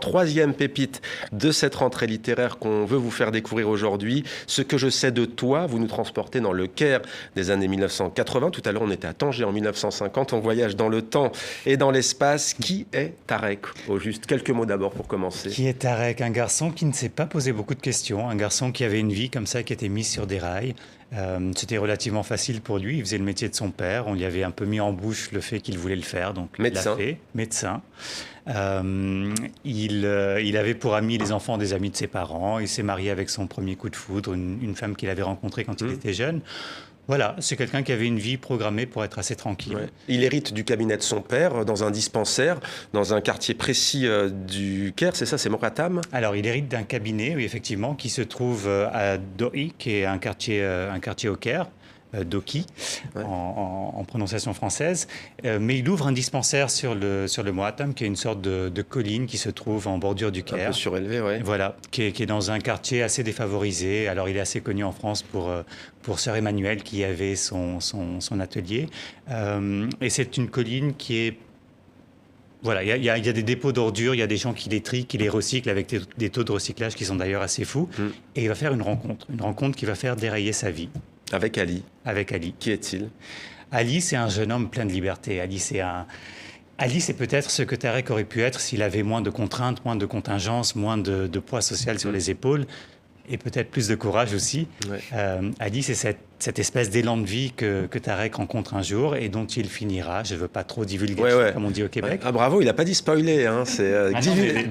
Troisième pépite de cette rentrée littéraire qu'on veut vous faire découvrir aujourd'hui. Ce que je sais de toi, vous nous transportez dans le Caire des années 1980. Tout à l'heure, on était à Tanger en 1950. On voyage dans le temps et dans l'espace. Qui est Tarek? Au juste quelques mots d'abord pour commencer. Qui est Tarek? Un garçon qui ne s'est pas posé beaucoup de questions, un garçon qui avait une vie comme ça, qui était mise sur des rails. C'était relativement facile pour lui, il faisait le métier de son père, on lui avait un peu mis en bouche le fait qu'il voulait le faire, donc Médecin. il l'a fait, médecin. Il avait pour amis les enfants des amis de ses parents, il s'est marié avec son premier coup de foudre, une femme qu'il avait rencontrée quand il était jeune. Voilà, c'est quelqu'un qui avait une vie programmée pour être assez tranquille. Ouais. Il hérite du cabinet de son père dans un dispensaire, dans un quartier précis du Caire, c'est ça, c'est Mokatam? Alors, il hérite d'un cabinet, oui, effectivement, qui se trouve à Dohi, qui est un quartier au Caire. Doki, Ouais. en prononciation française. Mais il ouvre un dispensaire sur le Moattam, qui est une sorte de colline qui se trouve en bordure du Un Caire. peu surélevé, ouais. Voilà, qui est dans un quartier assez défavorisé. Alors, il est assez connu en France pour Sœur Emmanuel, qui avait son atelier. Et c'est une colline qui est... Voilà, il y a des dépôts d'ordures, il y a des gens qui les trient, qui les recyclent avec des taux de recyclage qui sont d'ailleurs assez fous. Et il va faire une rencontre qui va faire dérailler sa vie. Avec Ali. Avec Ali. Qui est-il? Ali, c'est un jeune homme plein de liberté. Ali, c'est peut-être ce que Tarek aurait pu être s'il avait moins de contraintes, moins de contingences, moins de poids social sur les épaules et peut-être plus de courage aussi. Ouais. Ali, c'est cette espèce d'élan de vie que Tarek rencontre un jour et dont il finira. Je ne veux pas trop divulguer, comme on dit au Québec. Ouais. Ah bravo, il n'a pas dit spoiler, hein. C'est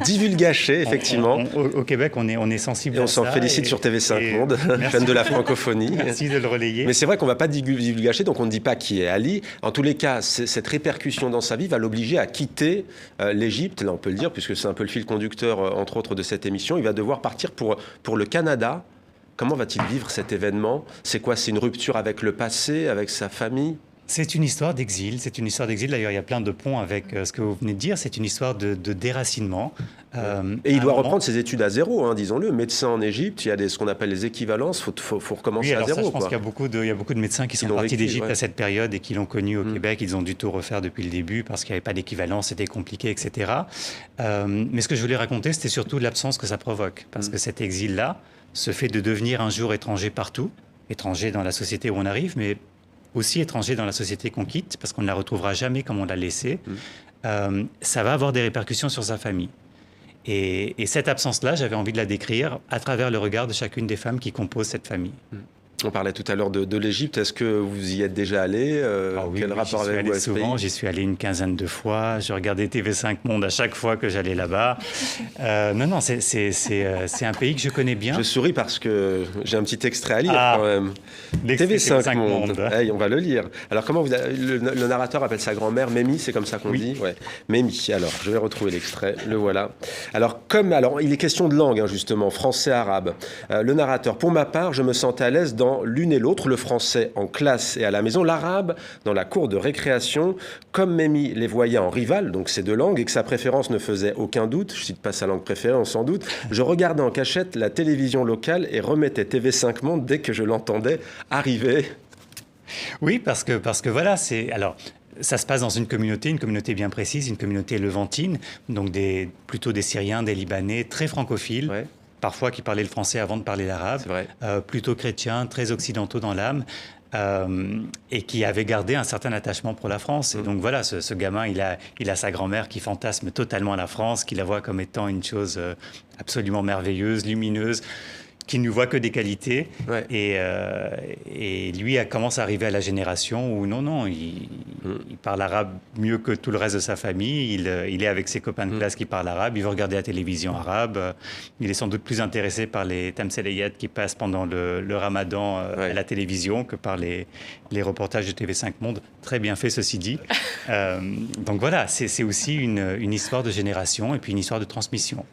divulgaché, effectivement. Au Québec, on est sensible et à on ça. s'en félicite sur TV5 Monde, chaîne de la francophonie. Merci de le relayer. Mais c'est vrai qu'on ne va pas divulgacher, donc on ne dit pas qui est Ali. En tous les cas, cette répercussion dans sa vie va l'obliger à quitter l'Égypte, là on peut le dire, puisque c'est un peu le fil conducteur, entre autres, de cette émission. Il va devoir partir pour le Canada. Comment va-t-il vivre cet événement? C'est quoi? C'est une rupture avec le passé, avec sa famille? C'est une histoire d'exil. D'ailleurs, il y a plein de ponts avec ce que vous venez de dire. C'est une histoire de déracinement. Et il doit reprendre ses études à zéro, hein, disons-le. Médecin en Égypte, il y a ce qu'on appelle les équivalences. Faut recommencer à zéro. Je pense qu'il y a beaucoup de médecins qui sont partis d'Égypte à cette période et qui l'ont connu au Québec. Ils ont dû tout refaire depuis le début parce qu'il n'y avait pas d'équivalence, c'était compliqué, etc. Mais ce que je voulais raconter, c'était surtout l'absence que ça provoque. Parce que cet exil-là, ce fait de devenir un jour étranger partout, étranger dans la société où on arrive, mais aussi étranger dans la société qu'on quitte, parce qu'on ne la retrouvera jamais comme on l'a laissée, ça va avoir des répercussions sur sa famille. Et cette absence-là, j'avais envie de la décrire à travers le regard de chacune des femmes qui composent cette famille. On parlait tout à l'heure de l'Égypte. Est-ce que vous y êtes déjà allé? Quel rapport avez-vous à ce pays? J'y suis allé une quinzaine de fois. Je regardais TV5 Monde à chaque fois que j'allais là-bas. Non, c'est un pays que je connais bien. Je souris parce que j'ai un petit extrait à lire quand même. TV5 Monde. Hey, on va le lire. Alors, comment le narrateur appelle sa grand-mère Mémie, c'est comme ça qu'on dit? Ouais. Mémie. Alors, je vais retrouver l'extrait. Le voilà. Alors, il est question de langue, hein, justement, français-arabe. Le narrateur, pour ma part, je me sentais à l'aise dans l'une et l'autre, le français en classe et à la maison, l'arabe dans la cour de récréation. Comme Mémie les voyait en rival, donc ces deux langues, et que sa préférence ne faisait aucun doute, je cite pas sa langue préférée, on s'en doute, je regardais en cachette la télévision locale et remettais TV5 Monde dès que je l'entendais arriver. Oui, parce que voilà, alors, ça se passe dans une communauté bien précise, une communauté levantine, donc plutôt des Syriens, des Libanais, très francophiles. Ouais. Parfois qui parlaient le français avant de parler l'arabe, plutôt chrétiens, très occidentaux dans l'âme, et qui avaient gardé un certain attachement pour la France. Et donc voilà, ce gamin, il a sa grand-mère qui fantasme totalement la France, qui la voit comme étant une chose absolument merveilleuse, lumineuse, qui ne voit que des qualités. Ouais. Et lui commence à arriver à la génération où non, il parle arabe mieux que tout le reste de sa famille. Il est avec ses copains de classe qui parlent arabe. Il veut regarder la télévision arabe. Il est sans doute plus intéressé par les tamseleyat qui passent pendant le ramadan à la télévision que par les reportages de TV5 Monde. Très bien fait, ceci dit. Donc voilà, c'est aussi une histoire de génération et puis une histoire de transmission.